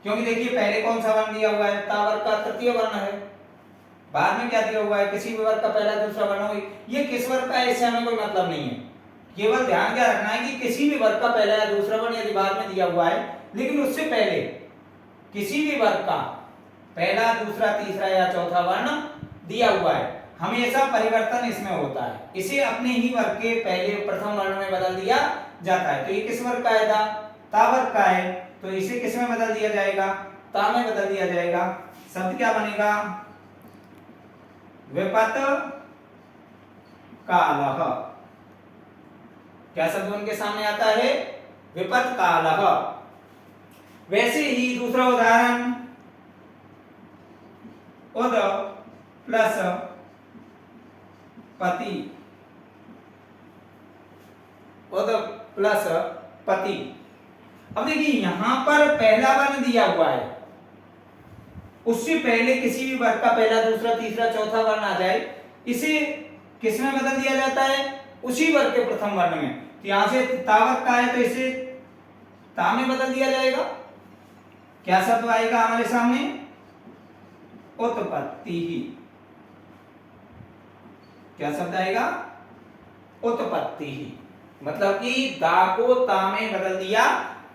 क्योंकि देखिए पहले कौन सा वर्ण दिया हुआ है, ता वर्ग का तृतीय वर्ण है। बाद में क्या दिया हुआ है, किसी भी वर्ग का पहला दूसरा वर्ण हो। ये किस वर्ग का है इससे हमें कोई मतलब नहीं है, केवल ध्यान क्या रखना है कि किसी भी वर्ग का पहला या दूसरा वर्ण यदि बाद में दिया हुआ है, लेकिन उससे पहले किसी भी वर्ग का पहला दूसरा तीसरा या चौथा वर्ण दिया हुआ है, हमेशा परिवर्तन इसमें होता है। इसे अपने ही वर्ग के पहले प्रथम वर्ण में बदल दिया जाता है। तो ये किस वर्ग का है, ता वर्ग का है, तो इसे किस में बदल दिया जाएगा, ता में बदल दिया जाएगा। शब्द क्या बनेगा, विपत कालः। क्या शब्द उनके सामने आता है, विपत कालः। वैसे ही दूसरा उदाहरण उद प्लस पति, उद प्लस पति। अब देखिए यहां पर पहला वर्ण दिया हुआ है, उससे पहले किसी भी वर्ग का पहला दूसरा तीसरा चौथा वर्ण आ जाए, इसे किस में बदल दिया जाता है, उसी वर्ग के प्रथम वर्ण में। तो यहां से ता वर्ग का है तो इसे ता में बदल दिया जाएगा। क्या शब्द आएगा हमारे सामने, उत्पत्ति ही। क्या शब्द आएगा, उत्पत्ति ही, मतलब कि दा को ता में बदल दिया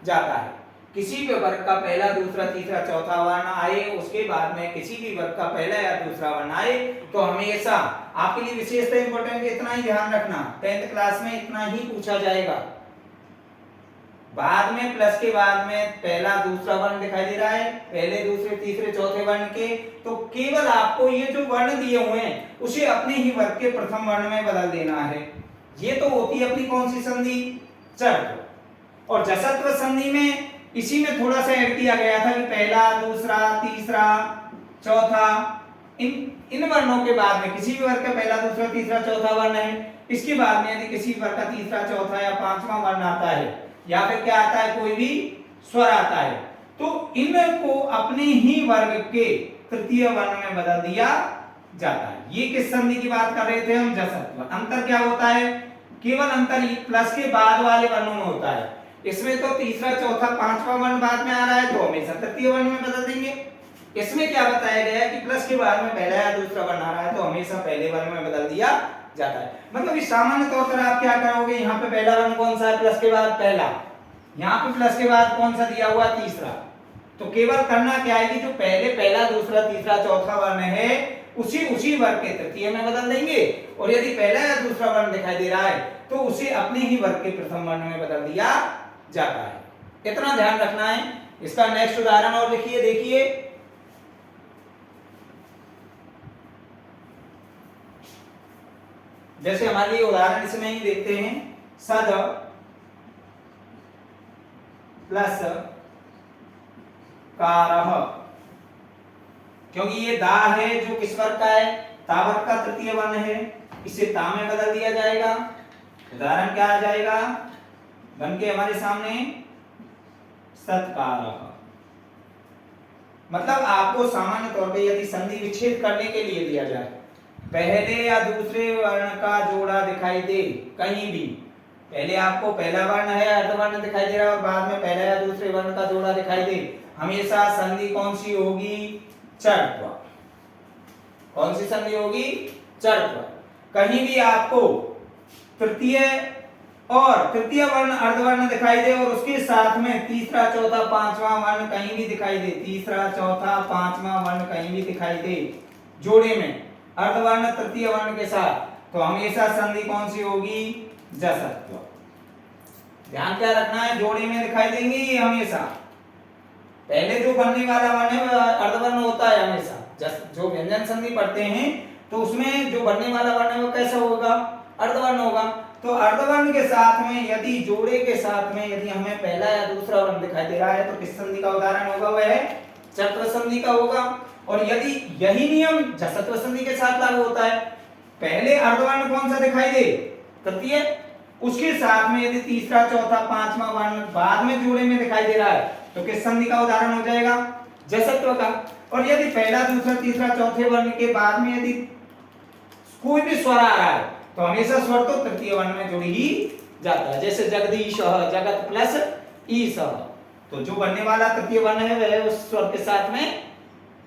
जाता है। किसी भी वर्ग का पहला दूसरा तीसरा चौथा वर्ण आए, उसके बाद में किसी भी वर्ग का पहला या दूसरा वर्ण आए, तो हमेशा आपके लिए विशेषता इंपॉर्टेंट इतना ही ध्यान रखना, 10th क्लास में इतना ही पूछा जाएगा। बाद में प्लस के बाद में पहला दूसरा वर्ण दिखाई दे रहा है, पहले दूसरे तीसरे चौथे वर्ण के, तो केवल आपको ये जो वर्ण दिए हुए हैं उसे अपने ही वर्ग के प्रथम वर्ण में बदल देना है। ये तो होती है अपनी कौन सी संधि, चरत्व। और जसत्व संधि में इसी में थोड़ा सा ऐड किया गया था कि पहला दूसरा तीसरा चौथा, इन वर्णों के बाद में किसी भी वर्ग का पहला दूसरा तीसरा चौथा वर्ण है, इसके बाद में यदि किसी वर्ग का तीसरा चौथा या पांचवा वर्ण आता है या फिर क्या आता है, कोई भी स्वर आता है, तो इनको अपने ही वर्ग के तृतीय वर्ण में बदल दिया जाता है। ये किस संधि की बात कर रहे थे हम, जसत्व। अंतर क्या होता है, केवल अंतर प्लस के बाद वाले वर्णों में होता है। इसमें तो तीसरा चौथा पांचवा वर्ण बाद में आ रहा है तो हमेशा तृतीय वर्ण में बदल देंगे। इसमें क्या बताया गया है कि प्लस के बाद में पहला या दूसरा वर्ण आ रहा है तो हमेशा पहले वर्ण में बदल दिया जाता है। मतलब इस सामान्य तौर पर आप क्या करोगे, यहाँ पे पहला वर्ण कौन सा है, प्लस के बाद पहला, यहाँ पे प्लस के बाद कौन सा दिया हुआ, तीसरा। तो केवल करना क्या है कि जो पहले पहला दूसरा तीसरा चौथा वर्ण है उसी वर्ग के तृतीय में बदल देंगे, और यदि पहला या दूसरा वर्ण दिखाई दे रहा है तो उसे अपने ही वर्ग के प्रथम वर्ण में बदल दिया जाता है। इतना ध्यान रखना है। इसका नेक्स्ट उदाहरण और लिखिए, देखिए जैसे हमारे लिए उदाहरण इसमें ही देखते हैं, सद प्लस कारः, क्योंकि ये दा है जो किस वर्ग का है, ता वर्ग का तृतीय वर्ण है, इसे ता में बदल दिया जाएगा। उदाहरण क्या आ जाएगा बन के हमारे सामने, सत्कारः। मतलब आपको सामान्य तौर पे यदि संधि विच्छेद करने के लिए दिया जाए, पहले या दूसरे वर्ण का जोड़ा दिखाई दे कहीं भी, पहले आपको पहला वर्ण है अर्धवर्ण दिखाई दे रहा है और बाद में पहला या दूसरे वर्ण का जोड़ा दिखाई दे, हमेशा संधि कौन सी होगी, चरत्व। कौन सी संधि होगी, चरत्व। कहीं भी आपको तृतीय और तृतीय वर्ण अर्धवर्ण दिखाई दे और उसके साथ में तीसरा चौथा पांचवा वर्ण कहीं भी दिखाई दे, तीसरा चौथा पांचवा वर्ण कहीं भी दिखाई दे जोड़े में अर्धवर्ण तृतीय वर्ण के साथ, तो हमेशा संधि कौन सी होगी, जसत्व। ध्यान क्या रखना है, जोड़े में दिखाई देंगे ये हमेशा। पहले जो बनने वाला वर्ण है अर्धवर्ण होता है हमेशा। जो व्यंजन संधि पढ़ते हैं तो उसमें जो बनने वाला वर्ण है वो कैसा होगा, अर्धवर्ण होगा। तो अर्धवर्ण के साथ में यदि जोड़े के साथ में यदि हमें पहला या दूसरा वर्ण दिखाई दे रहा है तो किस संधि का उदाहरण होगा, वह चतुर्थ संधि का होगा। और यदि यही नियम जसत्व संधि के साथ लागू होता है, पहले अर्धवर्ण कौन सा दिखाई दे, तृतीय, उसके साथ में यदि तीसरा चौथा पांचवा वर्ण बाद में जोड़े में दिखाई दे रहा है तो किस संधि का उदाहरण हो जाएगा, जसत्व का। और यदि पहला दूसरा तीसरा चौथे वर्ण के बाद में यदि कोई भी स्वर आ रहा है तो हमेशा स्वर तो तृतीय वर्ण में जुड़ ही जाता है, जैसे जगदीश जगत प्लस ईश, तो जो बनने वाला तृतीय वर्ण है वह उस स्वर के साथ में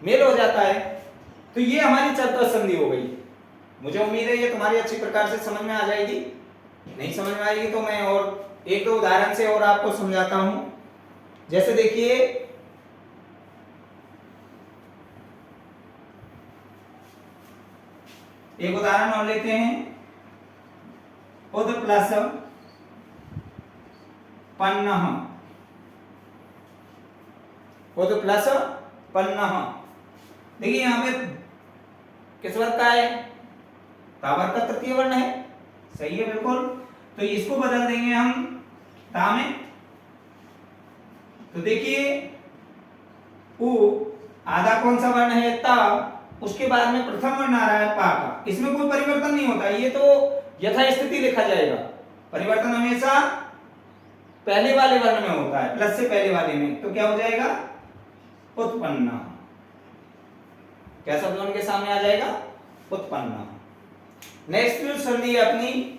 मेल हो जाता है। तो ये हमारी चतुर्थ संधि हो गई। मुझे उम्मीद है ये तुम्हारी अच्छी प्रकार से समझ में आ जाएगी। नहीं समझ में आएगी तो मैं और एक दो उदाहरण से और आपको समझाता हूं। जैसे देखिए, एक उदाहरण और लेते हैं, उद प्लस पन्नह, उद प्लस पन्नह। देखिए यहां पे किस वर्ग का है, तावर का तृतीय वर्ण है, सही है बिल्कुल। तो इसको बदल देंगे हम ता में। तो देखिए उ आधा कौन सा वर्ण है, ता, उसके बाद में प्रथम वर्ण आ रहा है पा का, इसमें कोई परिवर्तन नहीं होता, ये तो यथास्थिति लिखा जाएगा। परिवर्तन हमेशा पहले वाले वर्ण में होता है, प्लस से पहले वाले में। तो क्या हो जाएगा, उत्पन्न। क्या शब्द उनके सामने आ जाएगा, उत्पन्न। नेक्स्ट जो संधि है अपनी,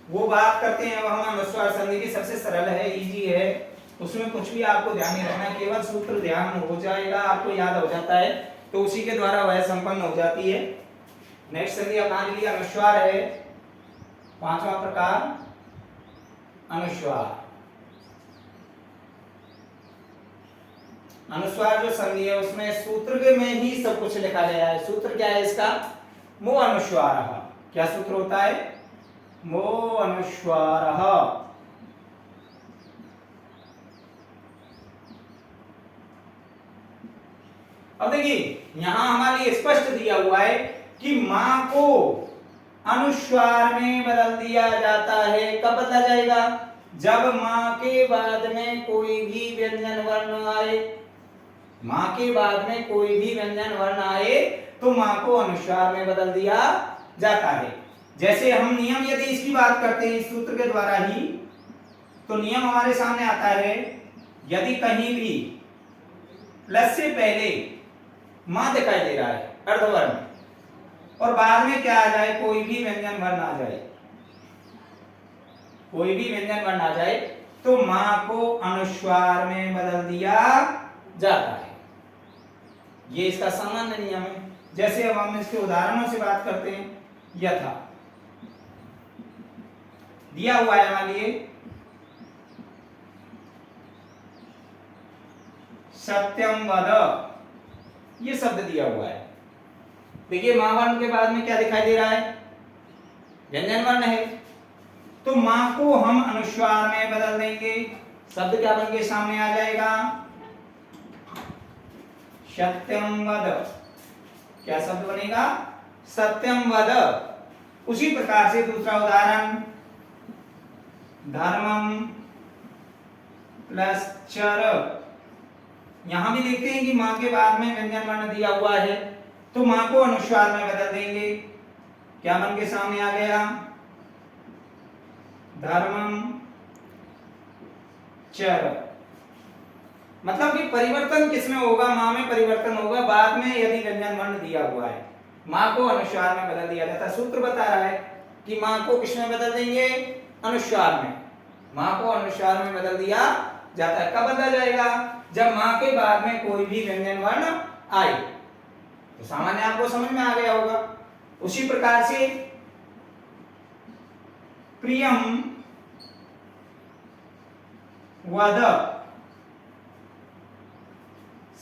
वो बात करते हैं, वह हम अनुस्वार संधि की सबसे सरल है, इजी है, उसमें कुछ भी आपको ध्यान नहीं रखना, केवल सूत्र ध्यान हो जाएगा, आपको याद हो जाता है तो उसी के द्वारा वह संपन्न हो जाती है। नेक्स्ट संधि अपना लिए अनुस्वार है, पांचवा प्रकार अनुस्वार। अनुस्वार जो संधि है उसमें सूत्र के में ही सब कुछ लिखा गया है। सूत्र क्या है इसका, मो अनुस्वार। क्या सूत्र होता है, मो अनुस्वार। अब देखिए यहां हमारे लिए स्पष्ट दिया हुआ है कि मां को अनुस्वार में बदल दिया जाता है। कब बदला जाएगा, जब मां के बाद में कोई भी व्यंजन वर्ण आए। मां के बाद में कोई भी व्यंजन वर्ण आए तो मां को अनुस्वार में बदल दिया जाता है। जैसे हम नियम यदि इसकी बात करते हैं इस सूत्र के द्वारा ही, तो नियम हमारे सामने आता है, यदि कहीं भी प्लस से पहले मां दिखाई दे रहा है अर्धवर्ण, और बाद में क्या आ जाए, कोई भी व्यंजन वर्ण आ जाए, कोई भी व्यंजन वर्ण आ जाए तो मां को अनुस्वार में बदल दिया जाता है। ये इसका सामान्य नियम है। जैसे अब हम इसके उदाहरणों से बात करते हैं, यथा दिया हुआ है हमारे लिए सत्यम वद, ये शब्द दिया हुआ है। देखिए मां वर्ण के बाद में क्या दिखाई दे रहा है, व्यंजन वर्ण है, तो मां को हम अनुस्वार में बदल देंगे। शब्द क्या बन के सामने आ जाएगा, सत्यम वद। क्या शब्द बनेगा, सत्यम वद। उसी प्रकार से दूसरा उदाहरण, धर्मम प्लस चर। यहां भी देखते हैं कि मां के बाद में व्यंजन वर्ण दिया हुआ है तो मां को अनुस्वार में बदल देंगे। क्या बन के सामने आ गया, धर्मम चर। मतलब कि परिवर्तन किसमें होगा, मां में परिवर्तन होगा, बाद में यदि व्यंजन वर्ण दिया हुआ है मां को अनुस्वार में बदल दिया जाता है। सूत्र बता रहा है कि मां को किसमें बदल देंगे, अनुस्वार में। मां को अनुस्वार में बदल दिया जाता है। कब बदला जाएगा, जब मां के बाद में कोई भी व्यंजन वर्ण आए। तो सामान्य आपको समझ में आ गया होगा। उसी प्रकार से प्रियम वद,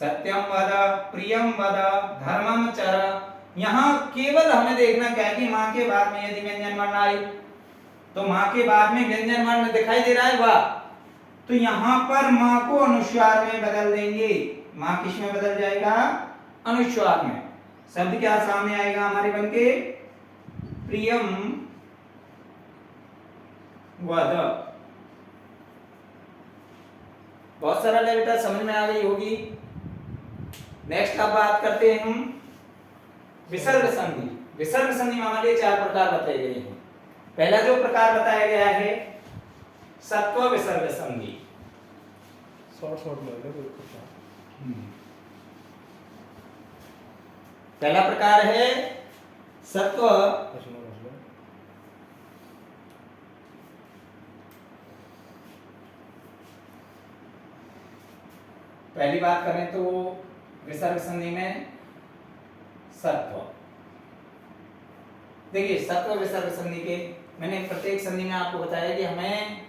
सत्यम वद, प्रियम वद, धर्मम चर। यहां केवल हमें देखना क्या है कि मां के बाद में यदि व्यंजन वर्ण आए तो माँ के बाद में व्यंजन वर्ण दिखाई दे रहा है वाह, तो यहां पर माँ को अनुस्वार में बदल देंगे। माँ किस में बदल जाएगा? अनुस्वार में। शब्द क्या सामने आएगा हमारे बन के? प्रियम वद। बहुत सरल है बेटा, समझ में आ गई होगी। नेक्स्ट अब बात करते हैं हम विसर्ग संधि। विसर्ग संधि में हमारे 4 प्रकार बताए गए हैं। पहला जो प्रकार बताया गया है सत्व विसर्ग संधि। शॉर्ट में है कुछ। पहला प्रकार है सत्व पहली बात करें तो विसर्ग संधि में सत्व। देखिए सत्व विसर्ग संधि के मैंने प्रत्येक संधि में आपको बताया कि हमें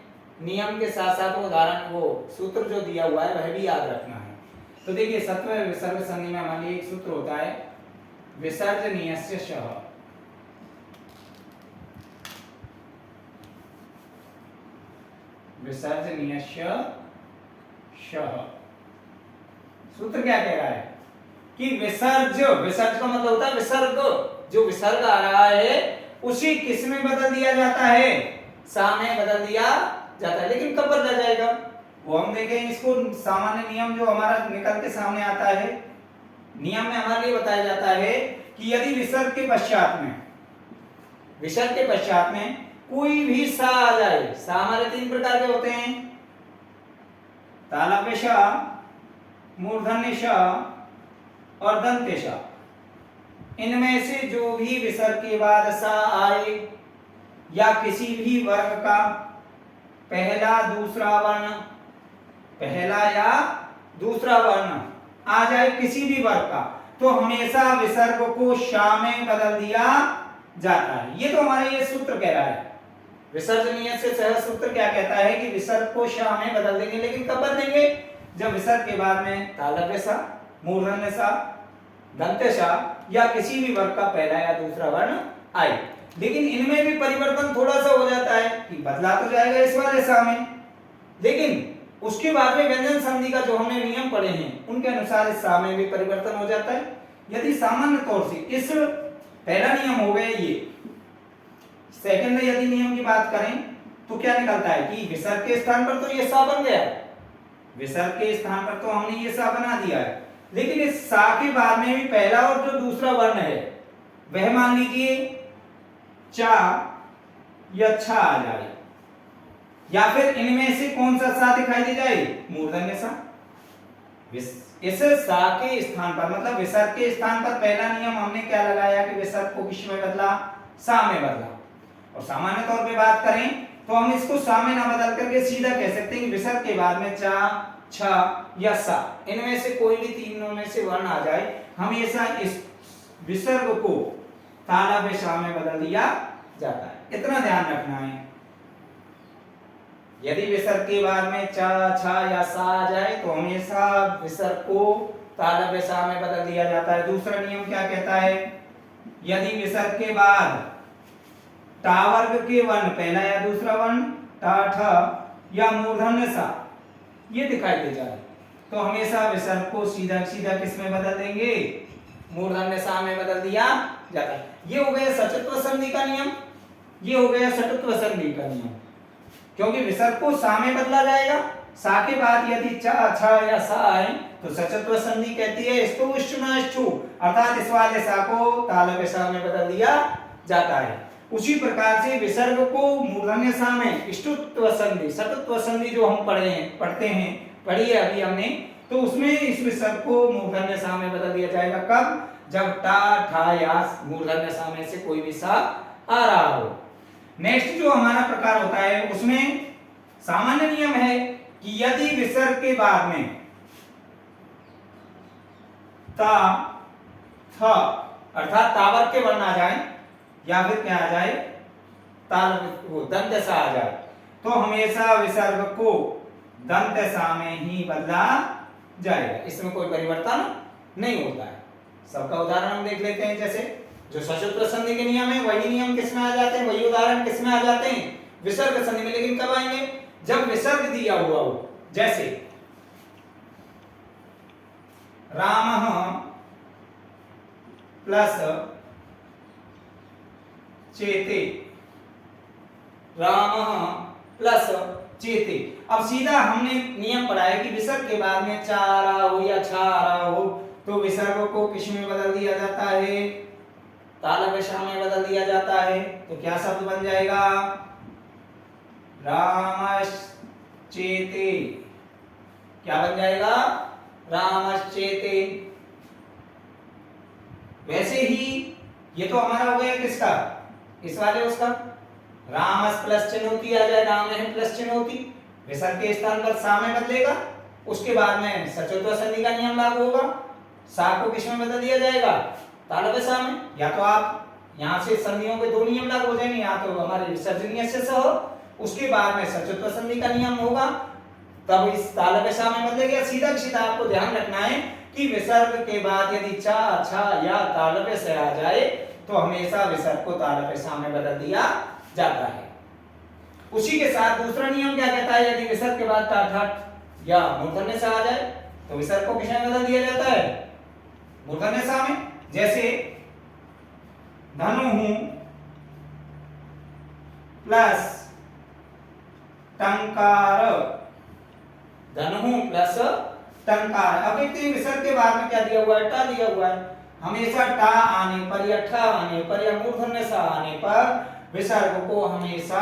नियम के साथ साथ उदाहरण वो सूत्र जो दिया हुआ है वह भी याद रखना है। तो देखिए सत्व विसर्ग संधि में हमारे एक सूत्र होता है विसर्जनीयस्य शः। विसर्जनीयस्य शः सूत्र क्या कह रहा है कि विसर्ज, विसर्ज का मतलब होता है विसर्ग, जो विसर्ग आ रहा है उसी किस में बदल दिया जाता है? सा में बदल दिया जाता है। लेकिन कब बदला जाएगा वो हम देखेंगे। इसको सामान्य नियम जो हमारा निकल के सामने आता है, नियम में हमारे लिए बताया जाता है कि यदि विसर्ग के पश्चात में, विसर्ग के पश्चात में कोई भी सा आ जाए, सा हमारे 3 प्रकार के होते हैं, तालव्य सा, मूर्धन्य सा और दंत्य सा। इनमें से जो भी विसर्ग के बाद सा आए या किसी भी वर्ग का पहला दूसरा वर्ण, पहला या दूसरा वर्ण आ जाए किसी भी वर्ग का, तो हमेशा विसर्ग को शा में बदल दिया जाता है। ये तो हमारा ये सूत्र कह रहा है। विसर्जनीय से सह सूत्र क्या कहता है कि विसर्ग को शा में बदल देंगे। लेकिन कब बदलेंगे? जब विसर्ग के बाद में तालव्य सा, मूर्धन्य सा, दंत्य सा या किसी भी वर्ग का पहला या दूसरा वर्ण आए। लेकिन इनमें भी परिवर्तन थोड़ा सा हो जाता है कि बदला तो जाएगा इस वाले सा में, लेकिन उसके बाद में व्यंजन संधि का जो हमने नियम पढ़े हैं उनके अनुसार इस सा में भी परिवर्तन हो जाता है। यदि सामान्य तौर से इस पहला नियम हो गया ये, सेकंड यदि नियम की बात करें तो क्या निकलता है कि विसर्ग के स्थान पर तो ये सा बन गया, विसर्ग के स्थान पर तो हमने ये सा बना दिया है, लेकिन इस सा के बाद में भी पहला और जो दूसरा वर्ण है वह मान लीजिए चा या छा आ जाए, या फिर इनमें से कौन सा सा दिखाई दे जाए? मूर्धन्य सा। इस सा के स्थान पर मतलब विसर्ग के स्थान पर पहला नियम हमने क्या लगाया कि विसर्ग को किस में बदला? सा में बदला। और सामान्य तौर पे बात करें तो हम इसको सा में ना बदल करके सीधा कह सकते हैं कि विसर्ग के बाद में चा, छा या सा, इनमें से कोई भी तीनों में से वर्ण आ जाए, हमेशा इस विसर्ग को तालव्य सा में बदल दिया जाता है। इतना ध्यान रखना है। यदि विसर्ग के बाद में चा, छा या सा आ जाए तो हमेशा विसर्ग को तालव्य सा में बदल दिया जाता है। दूसरा नियम क्या कहता है? यदि विसर्ग के बाद टा वर्ग के वर्ण पहला या दूसरा वर्ण टा, ठ या मूर्धन्य सा ये दिखाई दे जाए तो हमेशा विसर्ग को सीधा सीधा किस में बदल देंगे? मूर्धन्य सा में बदल दिया जाता है। ये हो गया सचत्व संधि का नियम, ये हो गया सटत्व संधि का नियम। क्योंकि विसर्ग को सा में बदला जाएगा, सा के बाद यदि चा, छा या सा आए तो सचत्व संधि कहती है स्तु इष्टु न इष्टु, अर्थात इस वाले सा को तालव्य सा में बदल दिया जाता है। उसी प्रकार से विसर्ग को मूर्धन्य सा में इष्टुत्व संधि, सटत्व संधि जो हम पढ़ी है अभी हमने, तो उसमें इस विसर्ग को मूर्धन्य सा में बदल दिया जाएगा। कब? जब टा, ठा या मूर्धन्य सा में से कोई भी सा आ रहा हो। नेक्स्ट जो हमारा प्रकार होता है उसमें सामान्य नियम है कि यदि विसर्ग के बाद में ता, थ अर्थात तावर्ग के वर्ण आ जाए या फिर क्या आ जाए? वो दंत सा आ जाए तो हमेशा विसर्ग को दंत सा में ही बदला जाएगा, इसमें कोई परिवर्तन नहीं होता है। सबका उदाहरण हम देख लेते हैं। जैसे जो सशस्त्र संधि के नियम है वही नियम किस में आ जाते हैं, वही उदाहरण किस में आ जाते हैं? विसर्ग संधि में, लेकिन कब आएंगे जब विसर्ग दिया हुआ हो। जैसे रामः प्लस चेते, रामः प्लस चेते। अब सीधा हमने नियम पढ़ा है कि विसर्ग के बाद में चा आ रहा हो या छा आ रहा हो तो विसर्ग को किस में बदल दिया जाता है, तालव्य में बदल दिया जाता है। तो क्या शब्द बन जाएगा, रामश्चेते। क्या बन जाएगा, रामश्चेते। वैसे ही ये तो हमारा हो गया किसका, इस वाले उसका, रामस प्लस चिन्होती आ जाए, राम है प्लस चिन्होती, विसर्ग के स्थान पर सा में बदलेगा, उसके बाद में सचोत्तर संधि का नियम लागू होगा, सा को किस में बदल दिया जाएगा, तालव्य सा में। या तो आप यहां से संधियों के दो नियम लागू हो जाएंगे, या तो हमारे विसर्जनीय से स हो, उसके बाद में सचोत्तर संधि का नियम होगा, तब इस तालव्य सा में बदलेगा। सीधा सीधा आपको ध्यान रखना है कि विसर्ग के बाद यदि चा छा या तालव्य से आ जाए तो हमेशा विसर्ग को तालव्य सा में बदल दिया जाता है। उसी के साथ दूसरा नियम क्या कहता है, यदि विसर्ग के बाद टा ठा या मूर्धन्य सा आ जाए तो विसर्ग को किस में बदल दिया जाता है, मूर्धन्य सा में। जैसे धनु प्लस टंकार, धनु प्लस टंकार। अब देखते हैं विसर्ग के बाद में क्या दिया हुआ है, टा दिया हुआ है। हमेशा टा आने पर या ठा आने पर या मूर्धन्य सा आने पर विसर्ग को हमेशा